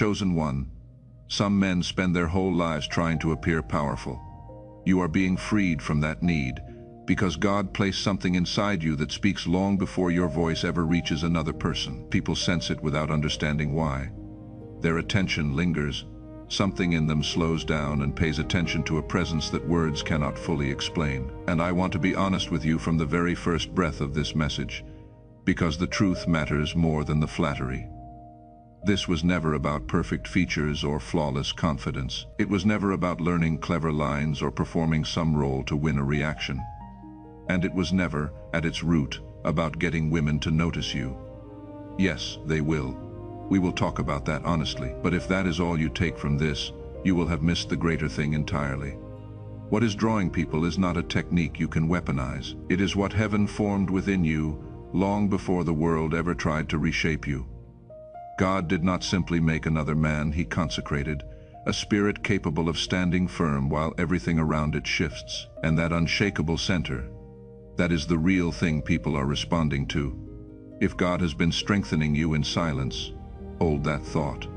Chosen one. Some men spend their whole lives trying to appear powerful. You are being freed from that need, because God placed something inside you that speaks long before your voice ever reaches another person. People sense it without understanding why. Their attention lingers. Something in them slows down and pays attention to a presence that words cannot fully explain. And I want to be honest with you from the very first breath of this message, because the truth matters more than the flattery. This was never about perfect features or flawless confidence. It was never about learning clever lines or performing some role to win a reaction. And it was never, at its root, about getting women to notice you. Yes, they will. We will talk about that honestly. But if that is all you take from this, you will have missed the greater thing entirely. What is drawing people is not a technique you can weaponize. It is what heaven formed within you long before the world ever tried to reshape you. God did not simply make another man, he consecrated a spirit capable of standing firm while everything around it shifts. And that unshakable center, that is the real thing people are responding to. If God has been strengthening you in silence, hold that thought.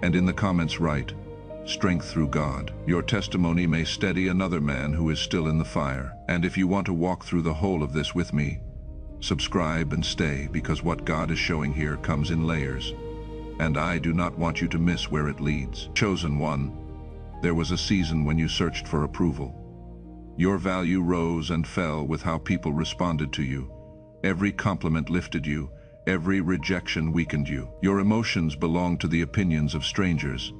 And in the comments write, strength through God. Your testimony may steady another man who is still in the fire. And if you want to walk through the whole of this with me, subscribe and stay, because what God is showing here comes in layers. And I do not want you to miss where it leads. Chosen one, there was a season when you searched for approval. Your value rose and fell with how people responded to you. Every compliment lifted you, every rejection weakened you. Your emotions belonged to the opinions of strangers.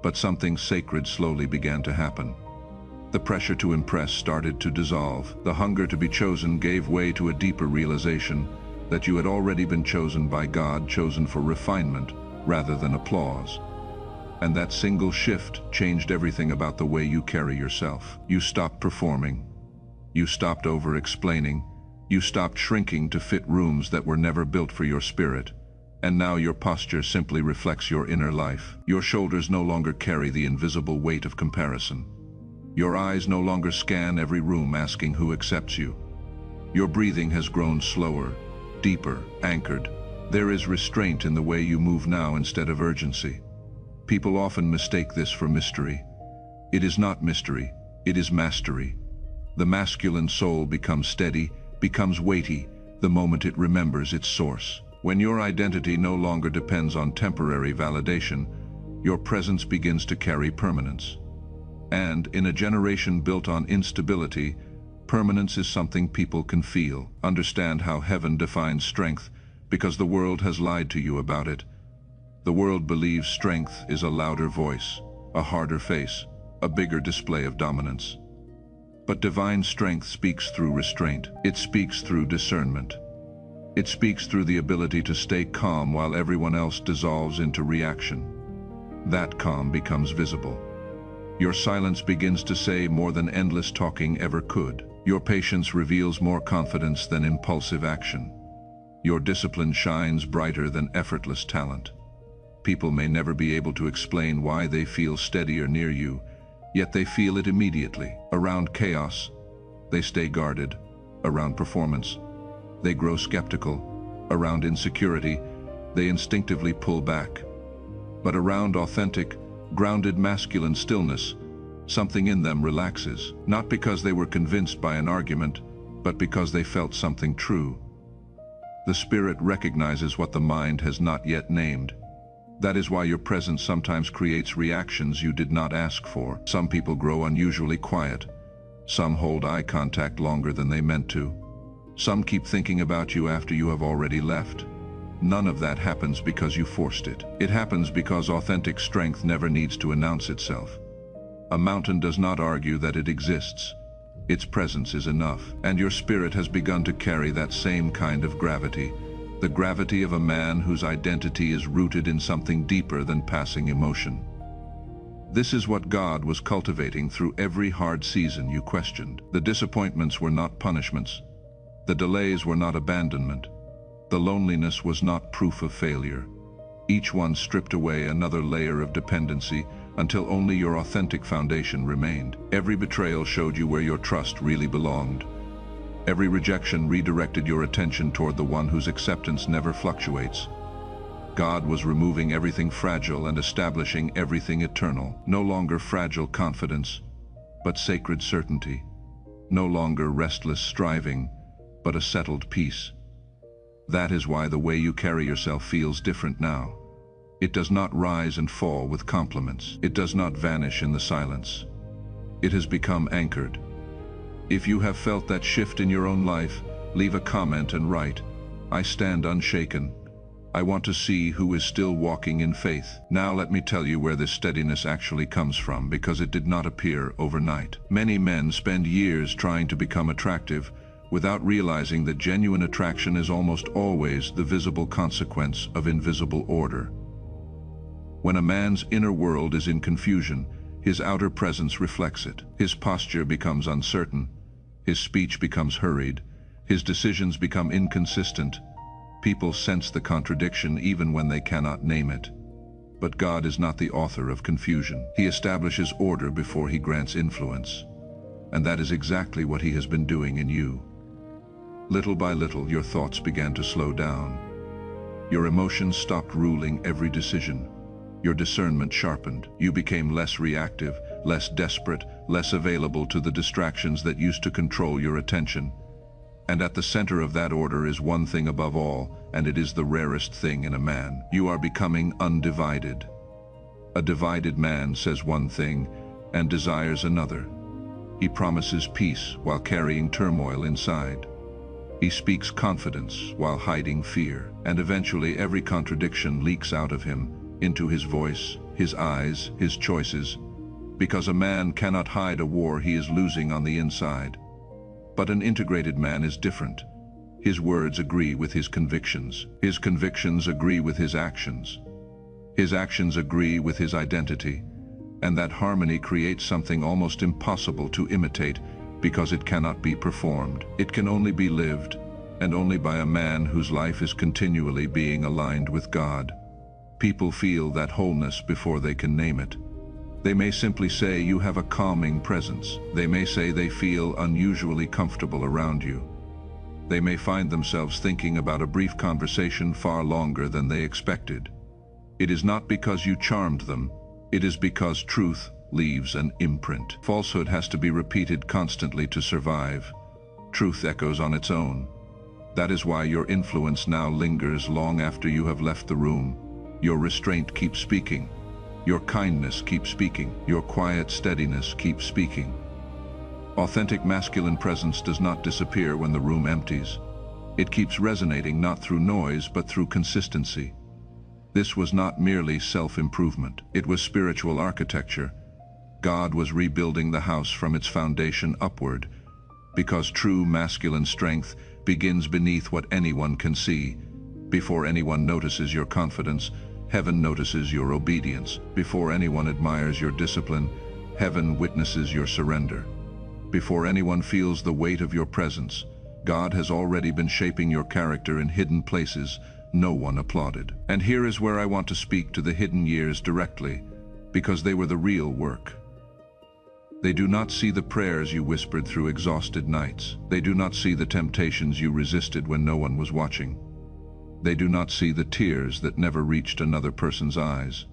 But something sacred slowly began to happen. The pressure to impress started to dissolve. The hunger to be chosen gave way to a deeper realization that you had already been chosen by God, chosen for refinement rather than applause. And that single shift changed everything about the way you carry yourself. You stopped performing. You stopped over-explaining. You stopped shrinking to fit rooms that were never built for your spirit. And now your posture simply reflects your inner life. Your shoulders no longer carry the invisible weight of comparison. Your eyes no longer scan every room asking who accepts you. Your breathing has grown slower, deeper, anchored. There is restraint in the way you move now instead of urgency. People often mistake this for mystery. It is not mystery, it is mastery. The masculine soul becomes steady, becomes weighty, the moment it remembers its source. When your identity no longer depends on temporary validation, your presence begins to carry permanence. And in a generation built on instability, permanence is something people can feel. Understand how heaven defines strength, because the world has lied to you about it. The world believes strength is a louder voice, a harder face, a bigger display of dominance. But divine strength speaks through restraint. It speaks through discernment. It speaks through the ability to stay calm while everyone else dissolves into reaction. That calm becomes visible. Your silence begins to say more than endless talking ever could. Your patience reveals more confidence than impulsive action. Your discipline shines brighter than effortless talent. People may never be able to explain why they feel steadier near you, yet they feel it immediately. Around chaos, they stay guarded. Around performance, they grow skeptical. Around insecurity, they instinctively pull back. But around authentic, grounded masculine stillness, something in them relaxes, not because they were convinced by an argument, but because they felt something true. The spirit recognizes what the mind has not yet named. That is why your presence sometimes creates reactions you did not ask for. Some people grow unusually quiet. Some hold eye contact longer than they meant to. Some keep thinking about you after you have already left. None of that happens because you forced it. It happens because authentic strength never needs to announce itself. A mountain does not argue that it exists. Its presence is enough. And your spirit has begun to carry that same kind of gravity. The gravity of a man whose identity is rooted in something deeper than passing emotion. This is what God was cultivating through every hard season you questioned. The disappointments were not punishments. The delays were not abandonment. The loneliness was not proof of failure. Each one stripped away another layer of dependency until only your authentic foundation remained. Every betrayal showed you where your trust really belonged. Every rejection redirected your attention toward the one whose acceptance never fluctuates. God was removing everything fragile and establishing everything eternal. No longer fragile confidence, but sacred certainty. No longer restless striving, but a settled peace. That is why the way you carry yourself feels different now. It does not rise and fall with compliments. It does not vanish in the silence. It has become anchored. If you have felt that shift in your own life, leave a comment and write, "I stand unshaken. I want to see who is still walking in faith." Now let me tell you where this steadiness actually comes from, because it did not appear overnight. Many men spend years trying to become attractive without realizing that genuine attraction is almost always the visible consequence of invisible order. When a man's inner world is in confusion, his outer presence reflects it. His posture becomes uncertain, his speech becomes hurried, his decisions become inconsistent. People sense the contradiction even when they cannot name it. But God is not the author of confusion. He establishes order before he grants influence. And that is exactly what he has been doing in you. Little by little, your thoughts began to slow down. Your emotions stopped ruling every decision. Your discernment sharpened. You became less reactive, less desperate, less available to the distractions that used to control your attention. And at the center of that order is one thing above all, and it is the rarest thing in a man. You are becoming undivided. A divided man says one thing and desires another. He promises peace while carrying turmoil inside. He speaks confidence while hiding fear. And eventually every contradiction leaks out of him, into his voice, his eyes, his choices, because a man cannot hide a war he is losing on the inside. But an integrated man is different. His words agree with his convictions. His convictions agree with his actions. His actions agree with his identity. And that harmony creates something almost impossible to imitate, because it cannot be performed. It can only be lived, and only by a man whose life is continually being aligned with God. People feel that wholeness before they can name it. They may simply say you have a calming presence. They may say they feel unusually comfortable around you. They may find themselves thinking about a brief conversation far longer than they expected. It is not because you charmed them. It is because truth leaves an imprint. Falsehood has to be repeated constantly to survive. Truth echoes on its own. That is why your influence now lingers long after you have left the room. Your restraint keeps speaking. Your kindness keeps speaking. Your quiet steadiness keeps speaking. Authentic masculine presence does not disappear when the room empties. It keeps resonating not through noise but through consistency. This was not merely self-improvement. It was spiritual architecture. God was rebuilding the house from its foundation upward, because true masculine strength begins beneath what anyone can see. Before anyone notices your confidence, heaven notices your obedience. Before anyone admires your discipline, heaven witnesses your surrender. Before anyone feels the weight of your presence, God has already been shaping your character in hidden places no one applauded. And here is where I want to speak to the hidden years directly, because they were the real work. They do not see the prayers you whispered through exhausted nights. They do not see the temptations you resisted when no one was watching. They do not see the tears that never reached another person's eyes.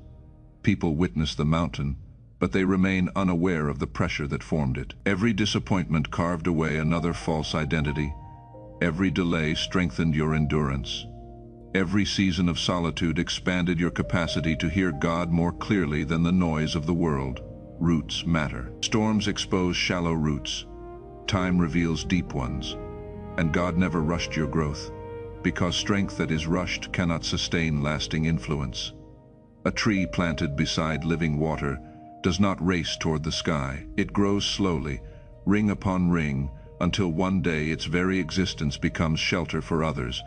People witness the mountain, but they remain unaware of the pressure that formed it. Every disappointment carved away another false identity. Every delay strengthened your endurance. Every season of solitude expanded your capacity to hear God more clearly than the noise of the world. Roots matter. Storms expose shallow roots. Time reveals deep ones. And God never rushed your growth, because strength that is rushed cannot sustain lasting influence. A tree planted beside living water does not race toward the sky. It grows slowly, ring upon ring, until one day its very existence becomes shelter for others.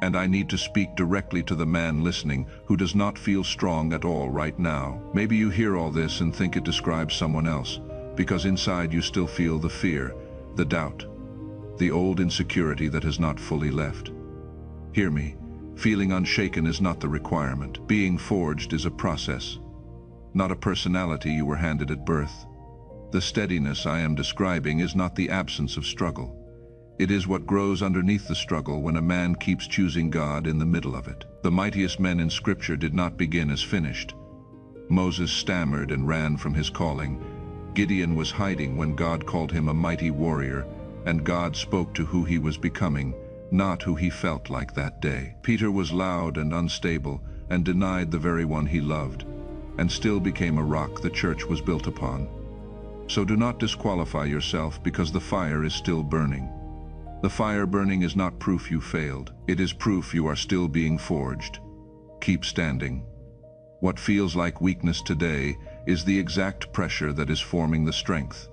And I need to speak directly to the man listening who does not feel strong at all right now. Maybe you hear all this and think it describes someone else, because inside you still feel the fear, the doubt, the old insecurity that has not fully left. Hear me, feeling unshaken is not the requirement. Being forged is a process, not a personality you were handed at birth. The steadiness I am describing is not the absence of struggle. It is what grows underneath the struggle when a man keeps choosing God in the middle of it. The mightiest men in Scripture did not begin as finished. Moses stammered and ran from his calling. Gideon was hiding when God called him a mighty warrior, and God spoke to who he was becoming, not who he felt like that day. Peter was loud and unstable and denied the very one he loved, and still became a rock the church was built upon. So do not disqualify yourself because the fire is still burning. The fire burning is not proof you failed. It is proof you are still being forged. Keep standing. What feels like weakness today is the exact pressure that is forming the strength.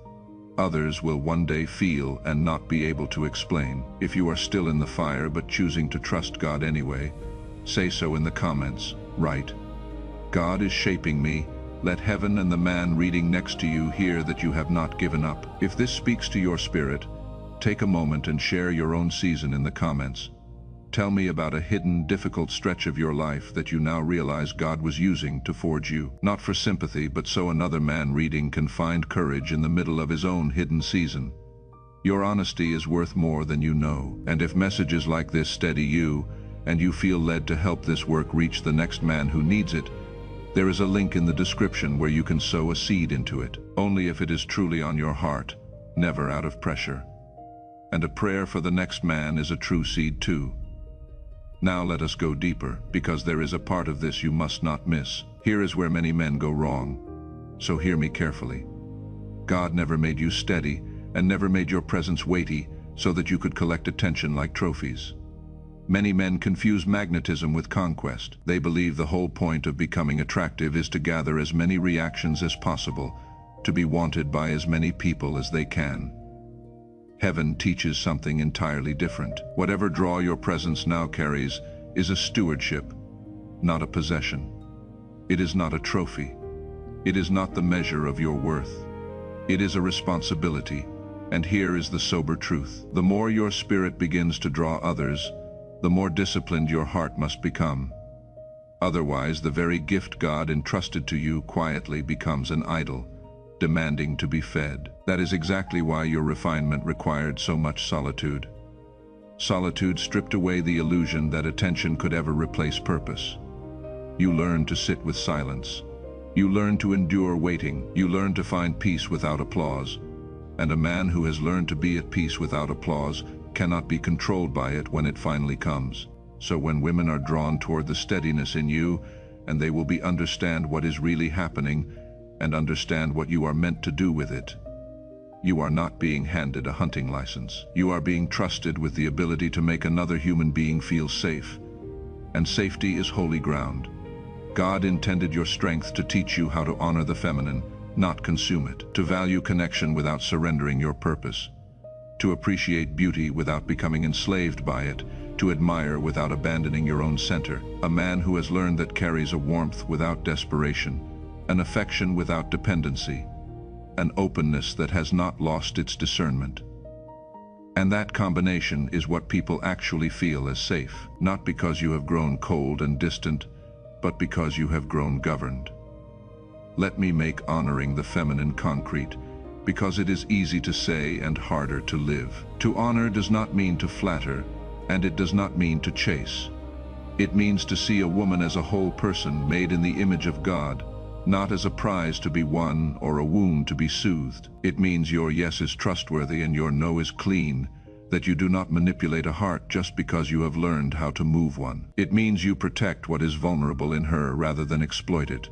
Others will one day feel and not be able to explain. If you are still in the fire but choosing to trust God anyway, say so in the comments. Write, "God is shaping me. Let heaven and the man reading next to you hear that you have not given up." If this speaks to your spirit, take a moment and share your own season in the comments. Tell me about a hidden, difficult stretch of your life that you now realize God was using to forge you. Not for sympathy, but so another man reading can find courage in the middle of his own hidden season. Your honesty is worth more than you know. And if messages like this steady you, and you feel led to help this work reach the next man who needs it, there is a link in the description where you can sow a seed into it. Only if it is truly on your heart, never out of pressure. And a prayer for the next man is a true seed too. Now let us go deeper, because there is a part of this you must not miss. Here is where many men go wrong. So hear me carefully. God never made you steady, and never made your presence weighty, so that you could collect attention like trophies. Many men confuse magnetism with conquest. They believe the whole point of becoming attractive is to gather as many reactions as possible, to be wanted by as many people as they can. Heaven teaches something entirely different. Whatever draw your presence now carries is a stewardship, not a possession. It is not a trophy. It is not the measure of your worth. It is a responsibility, and here is the sober truth. The more your spirit begins to draw others, the more disciplined your heart must become. Otherwise, the very gift God entrusted to you quietly becomes an idol, demanding to be fed. That is exactly why your refinement required so much solitude. Solitude stripped away the illusion that attention could ever replace purpose. You learn to sit with silence. You learn to endure waiting. You learn to find peace without applause. And a man who has learned to be at peace without applause cannot be controlled by it when it finally comes. So when women are drawn toward the steadiness in you, and they will understand what is really happening, and understand what you are meant to do with it. You are not being handed a hunting license. You are being trusted with the ability to make another human being feel safe. And safety is holy ground. God intended your strength to teach you how to honor the feminine, not consume it, to value connection without surrendering your purpose, to appreciate beauty without becoming enslaved by it, to admire without abandoning your own center. A man who has learned that carries a warmth without desperation, an affection without dependency, an openness that has not lost its discernment. And that combination is what people actually feel as safe, not because you have grown cold and distant, but because you have grown governed. Let me make honoring the feminine concrete, because it is easy to say and harder to live. To honor does not mean to flatter, and it does not mean to chase. It means to see a woman as a whole person made in the image of God, not as a prize to be won or a wound to be soothed. It means your yes is trustworthy and your no is clean, that you do not manipulate a heart just because you have learned how to move one. It means you protect what is vulnerable in her rather than exploit it,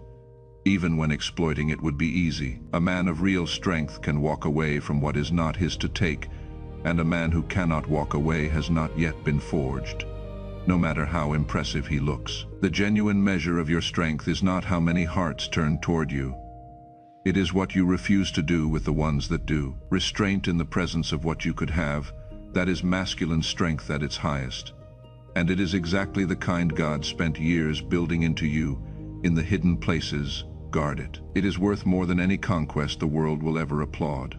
even when exploiting it would be easy. A man of real strength can walk away from what is not his to take, and a man who cannot walk away has not yet been forged, no matter how impressive he looks. The genuine measure of your strength is not how many hearts turn toward you. It is what you refuse to do with the ones that do. Restraint in the presence of what you could have, that is masculine strength at its highest. And it is exactly the kind God spent years building into you, in the hidden places. Guard it. It is worth more than any conquest the world will ever applaud.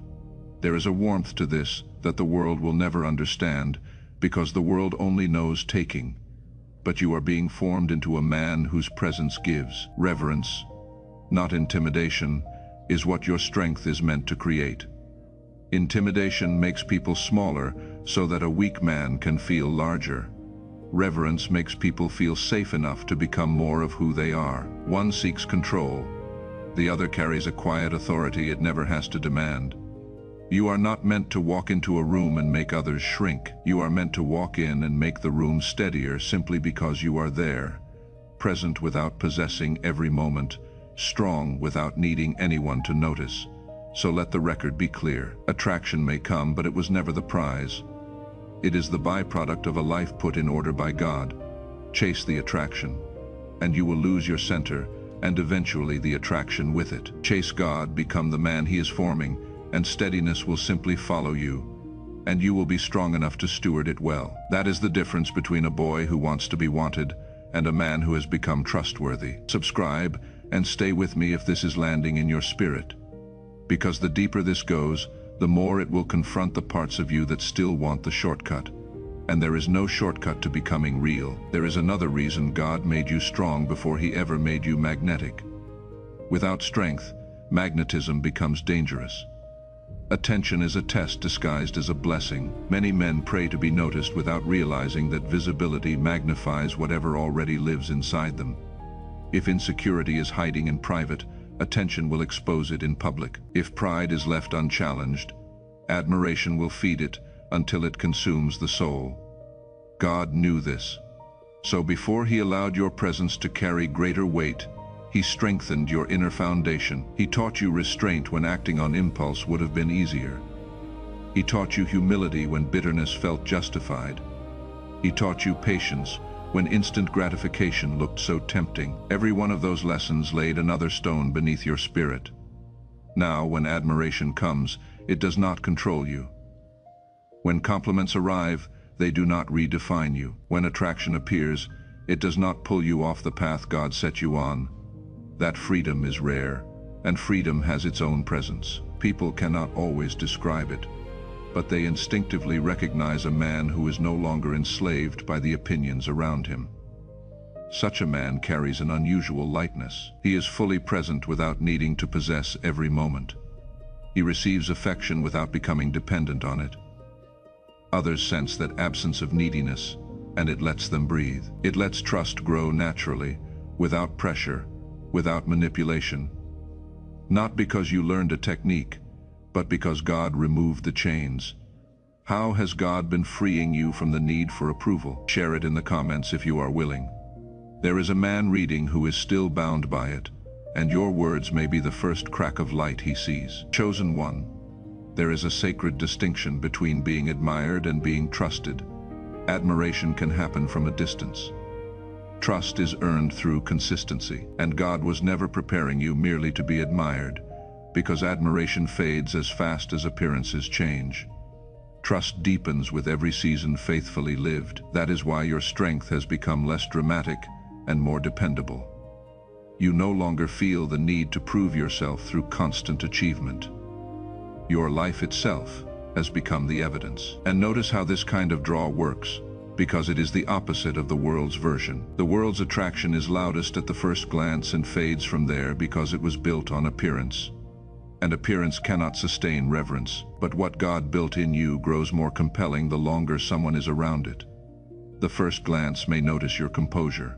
There is a warmth to this that the world will never understand, because the world only knows taking. But you are being formed into a man whose presence gives. Reverence, not intimidation, is what your strength is meant to create. Intimidation makes people smaller so that a weak man can feel larger. Reverence makes people feel safe enough to become more of who they are. One seeks control. The other carries a quiet authority it never has to demand. You are not meant to walk into a room and make others shrink. You are meant to walk in and make the room steadier simply because you are there, present without possessing every moment, strong without needing anyone to notice. So let the record be clear. Attraction may come, but it was never the prize. It is the byproduct of a life put in order by God. Chase the attraction, and you will lose your center, and eventually the attraction with it. Chase God, become the man He is forming, and steadiness will simply follow you, and you will be strong enough to steward it well. That is the difference between a boy who wants to be wanted and a man who has become trustworthy. Subscribe and stay with me if this is landing in your spirit, because the deeper this goes, the more it will confront the parts of you that still want the shortcut. And there is no shortcut to becoming real. There is another reason God made you strong before He ever made you magnetic. Without strength, magnetism becomes dangerous. Attention is a test disguised as a blessing. Many men pray to be noticed without realizing that visibility magnifies whatever already lives inside them. If insecurity is hiding in private, attention will expose it in public. If pride is left unchallenged, admiration will feed it until it consumes the soul. God knew this. So before He allowed your presence to carry greater weight, He strengthened your inner foundation. He taught you restraint when acting on impulse would have been easier. He taught you humility when bitterness felt justified. He taught you patience when instant gratification looked so tempting. Every one of those lessons laid another stone beneath your spirit. Now, when admiration comes, it does not control you. When compliments arrive, they do not redefine you. When attraction appears, it does not pull you off the path God set you on. That freedom is rare, and freedom has its own presence. People cannot always describe it, but they instinctively recognize a man who is no longer enslaved by the opinions around him. Such a man carries an unusual lightness. He is fully present without needing to possess every moment. He receives affection without becoming dependent on it. Others sense that absence of neediness, and it lets them breathe. It lets trust grow naturally, without pressure, without manipulation. Not because you learned a technique, but because God removed the chains. How has God been freeing you from the need for approval? Share it in the comments if you are willing. There is a man reading who is still bound by it, and your words may be the first crack of light he sees. Chosen one, there is a sacred distinction between being admired and being trusted. Admiration can happen from a distance. Trust is earned through consistency, and God was never preparing you merely to be admired, because admiration fades as fast as appearances change. Trust deepens with every season faithfully lived. That is why your strength has become less dramatic and more dependable. You no longer feel the need to prove yourself through constant achievement. Your life itself has become the evidence. And notice how this kind of draw works, because it is the opposite of the world's version. The world's attraction is loudest at the first glance and fades from there because it was built on appearance. And appearance cannot sustain reverence, but what God built in you grows more compelling the longer someone is around it. The first glance may notice your composure.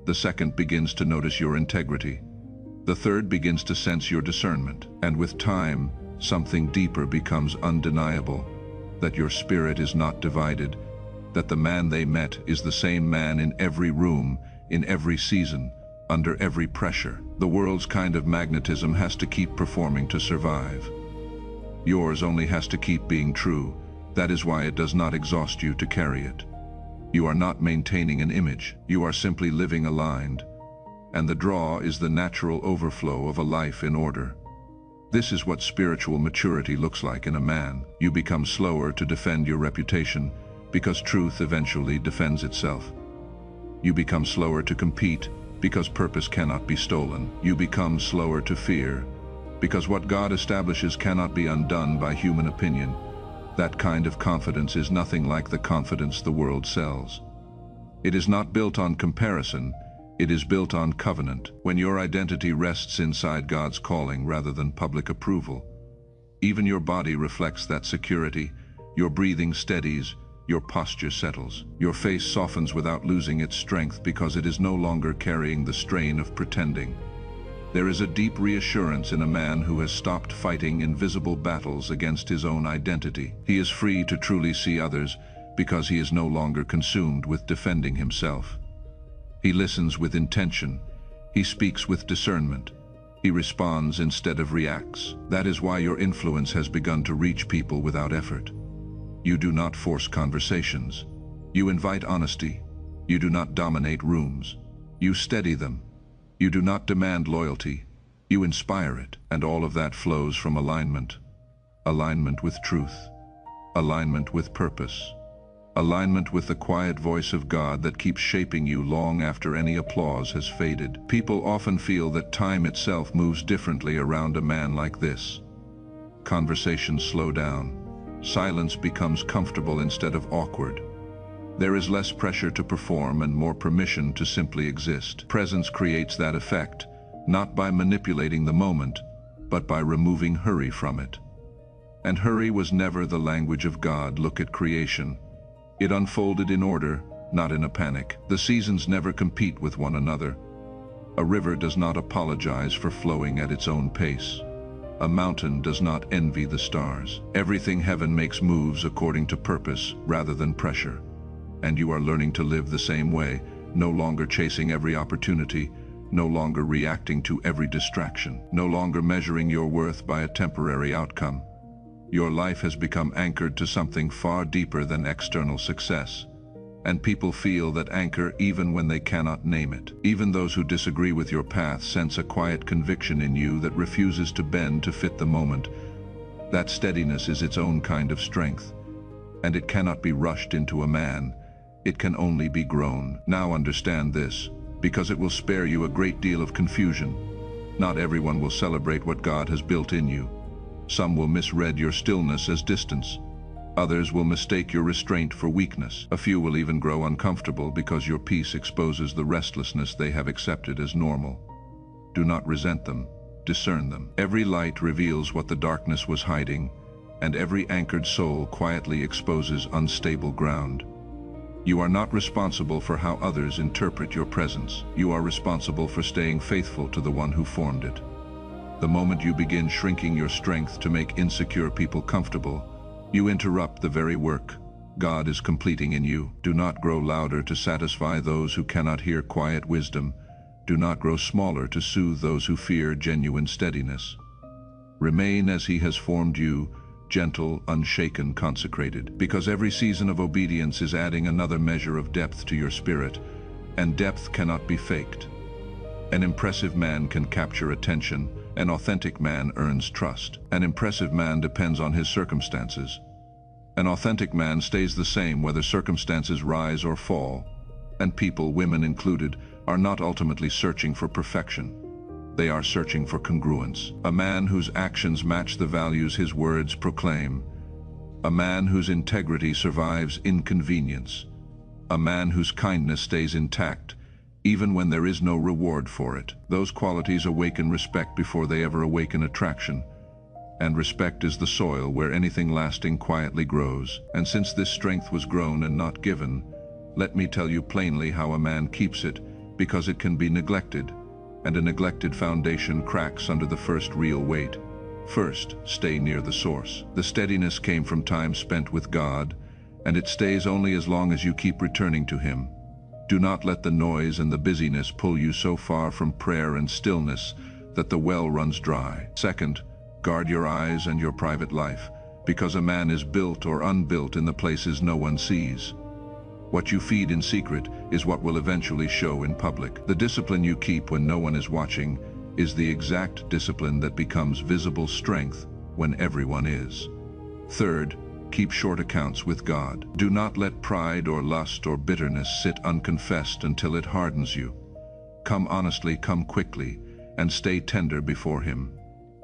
The second begins to notice your integrity. The third begins to sense your discernment. And with time, something deeper becomes undeniable, that your spirit is not divided, that the man they met is the same man in every room, in every season, under every pressure. The world's kind of magnetism has to keep performing to survive. Yours only has to keep being true. That is why it does not exhaust you to carry it. You are not maintaining an image. You are simply living aligned. And the draw is the natural overflow of a life in order. This is what spiritual maturity looks like in a man. You become slower to defend your reputation, because truth eventually defends itself. You become slower to compete, because purpose cannot be stolen. You become slower to fear, because what God establishes cannot be undone by human opinion. That kind of confidence is nothing like the confidence the world sells. It is not built on comparison, it is built on covenant. When your identity rests inside God's calling rather than public approval, Even your body reflects that security. Your breathing steadies, your posture settles. Your face softens without losing its strength because it is no longer carrying the strain of pretending. There is a deep reassurance in a man who has stopped fighting invisible battles against his own identity. He is free to truly see others because he is no longer consumed with defending himself. He listens with intention. He speaks with discernment. He responds instead of reacts. That is why your influence has begun to reach people without effort. You do not force conversations. You invite honesty. You do not dominate rooms. You steady them. You do not demand loyalty. You inspire it. And all of that flows from alignment. Alignment with truth. Alignment with purpose. Alignment with the quiet voice of God that keeps shaping you long after any applause has faded. People often feel that time itself moves differently around a man like this. Conversations slow down. Silence becomes comfortable instead of awkward. There is less pressure to perform and more permission to simply exist. Presence creates that effect, not by manipulating the moment, but by removing hurry from it. And hurry was never the language of God. Look at creation. It unfolded in order, not in a panic. The seasons never compete with one another. A river does not apologize for flowing at its own pace. A mountain does not envy the stars. Everything heaven makes moves according to purpose rather than pressure. And you are learning to live the same way, no longer chasing every opportunity, no longer reacting to every distraction, no longer measuring your worth by a temporary outcome. Your life has become anchored to something far deeper than external success. And people feel that anchor even when they cannot name it. Even those who disagree with your path sense a quiet conviction in you that refuses to bend to fit the moment. That steadiness is its own kind of strength. And it cannot be rushed into a man. It can only be grown. Now understand this, because it will spare you a great deal of confusion. Not everyone will celebrate what God has built in you. Some will misread your stillness as distance. Others will mistake your restraint for weakness. A few will even grow uncomfortable because your peace exposes the restlessness they have accepted as normal. Do not resent them, discern them. Every light reveals what the darkness was hiding, and every anchored soul quietly exposes unstable ground. You are not responsible for how others interpret your presence. You are responsible for staying faithful to the one who formed it. The moment you begin shrinking your strength to make insecure people comfortable, you interrupt the very work God is completing in you. Do not grow louder to satisfy those who cannot hear quiet wisdom. Do not grow smaller to soothe those who fear genuine steadiness. Remain as He has formed you, gentle, unshaken, consecrated, because every season of obedience is adding another measure of depth to your spirit, and depth cannot be faked. An impressive man can capture attention. An authentic man earns trust. An impressive man depends on his circumstances. An authentic man stays the same whether circumstances rise or fall. And people, women included, are not ultimately searching for perfection. They are searching for congruence. A man whose actions match the values his words proclaim. A man whose integrity survives inconvenience. A man whose kindness stays intact, even when there is no reward for it. Those qualities awaken respect before they ever awaken attraction. And respect is the soil where anything lasting quietly grows. And since this strength was grown and not given, let me tell you plainly how a man keeps it, because it can be neglected, and a neglected foundation cracks under the first real weight. First, stay near the source. The steadiness came from time spent with God, and it stays only as long as you keep returning to Him. Do not let the noise and the busyness pull you so far from prayer and stillness that the well runs dry. Second, guard your eyes and your private life, because a man is built or unbuilt in the places no one sees. What you feed in secret is what will eventually show in public. The discipline you keep when no one is watching is the exact discipline that becomes visible strength when everyone is. Third, keep short accounts with God. Do not let pride or lust or bitterness sit unconfessed until it hardens you. Come honestly, come quickly, and stay tender before Him.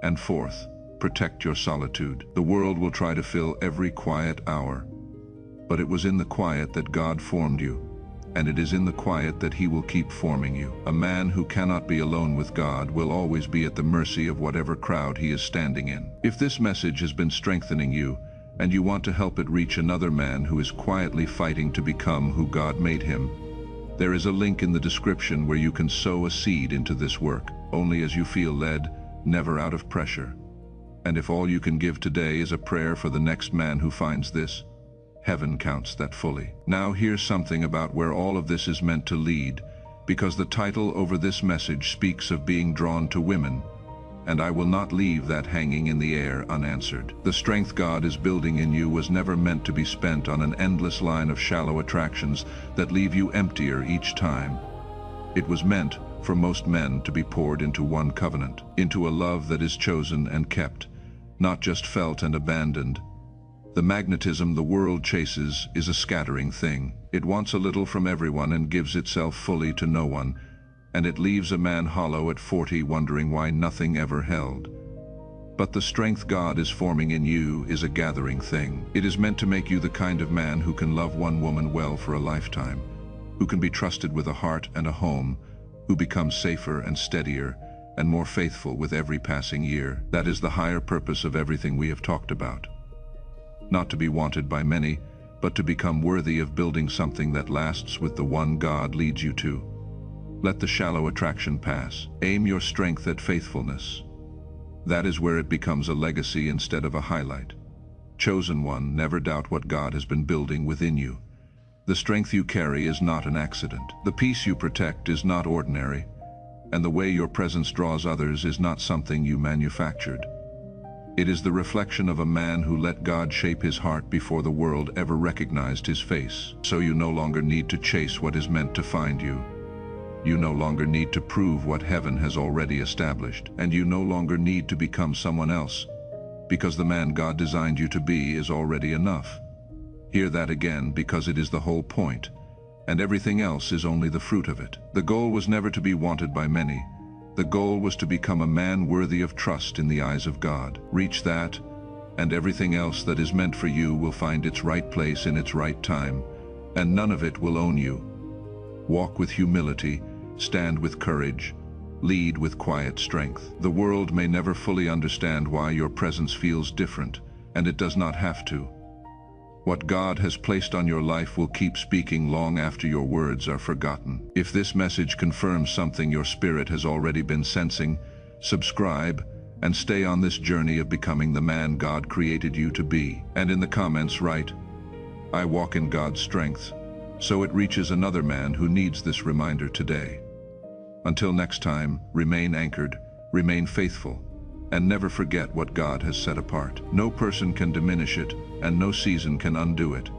And fourth, protect your solitude. The world will try to fill every quiet hour, but it was in the quiet that God formed you, and it is in the quiet that he will keep forming you. A man who cannot be alone with God will always be at the mercy of whatever crowd he is standing in. If this message has been strengthening you, and you want to help it reach another man who is quietly fighting to become who God made him, there is a link in the description where you can sow a seed into this work, only as you feel led, never out of pressure. And if all you can give today is a prayer for the next man who finds this, heaven counts that fully. Now here's something about where all of this is meant to lead, because the title over this message speaks of being drawn to women, and I will not leave that hanging in the air unanswered. The strength God is building in you was never meant to be spent on an endless line of shallow attractions that leave you emptier each time. It was meant for most men to be poured into one covenant, into a love that is chosen and kept, not just felt and abandoned. The magnetism the world chases is a scattering thing. It wants a little from everyone and gives itself fully to no one, and it leaves a man hollow at 40 wondering why nothing ever held. But the strength God is forming in you is a gathering thing. It is meant to make you the kind of man who can love one woman well for a lifetime, who can be trusted with a heart and a home, who becomes safer and steadier and more faithful with every passing year. That is the higher purpose of everything we have talked about. Not to be wanted by many, but to become worthy of building something that lasts with the one God leads you to. Let the shallow attraction pass. Aim your strength at faithfulness. That is where it becomes a legacy instead of a highlight. Chosen one, never doubt what God has been building within you. The strength you carry is not an accident. The peace you protect is not ordinary, and the way your presence draws others is not something you manufactured. It is the reflection of a man who let God shape his heart before the world ever recognized his face. So you no longer need to chase what is meant to find you. You no longer need to prove what heaven has already established, and you no longer need to become someone else, because the man God designed you to be is already enough. Hear that again, because it is the whole point, and everything else is only the fruit of it. The goal was never to be wanted by many. The goal was to become a man worthy of trust in the eyes of God. Reach that, and everything else that is meant for you will find its right place in its right time, and none of it will own you. Walk with humility, stand with courage, lead with quiet strength. The world may never fully understand why your presence feels different, and it does not have to. What God has placed on your life will keep speaking long after your words are forgotten. If this message confirms something your spirit has already been sensing, subscribe and stay on this journey of becoming the man God created you to be. And in the comments write, "I walk in God's strength," so it reaches another man who needs this reminder today. Until next time, remain anchored, remain faithful, and never forget what God has set apart. No person can diminish it, and no season can undo it.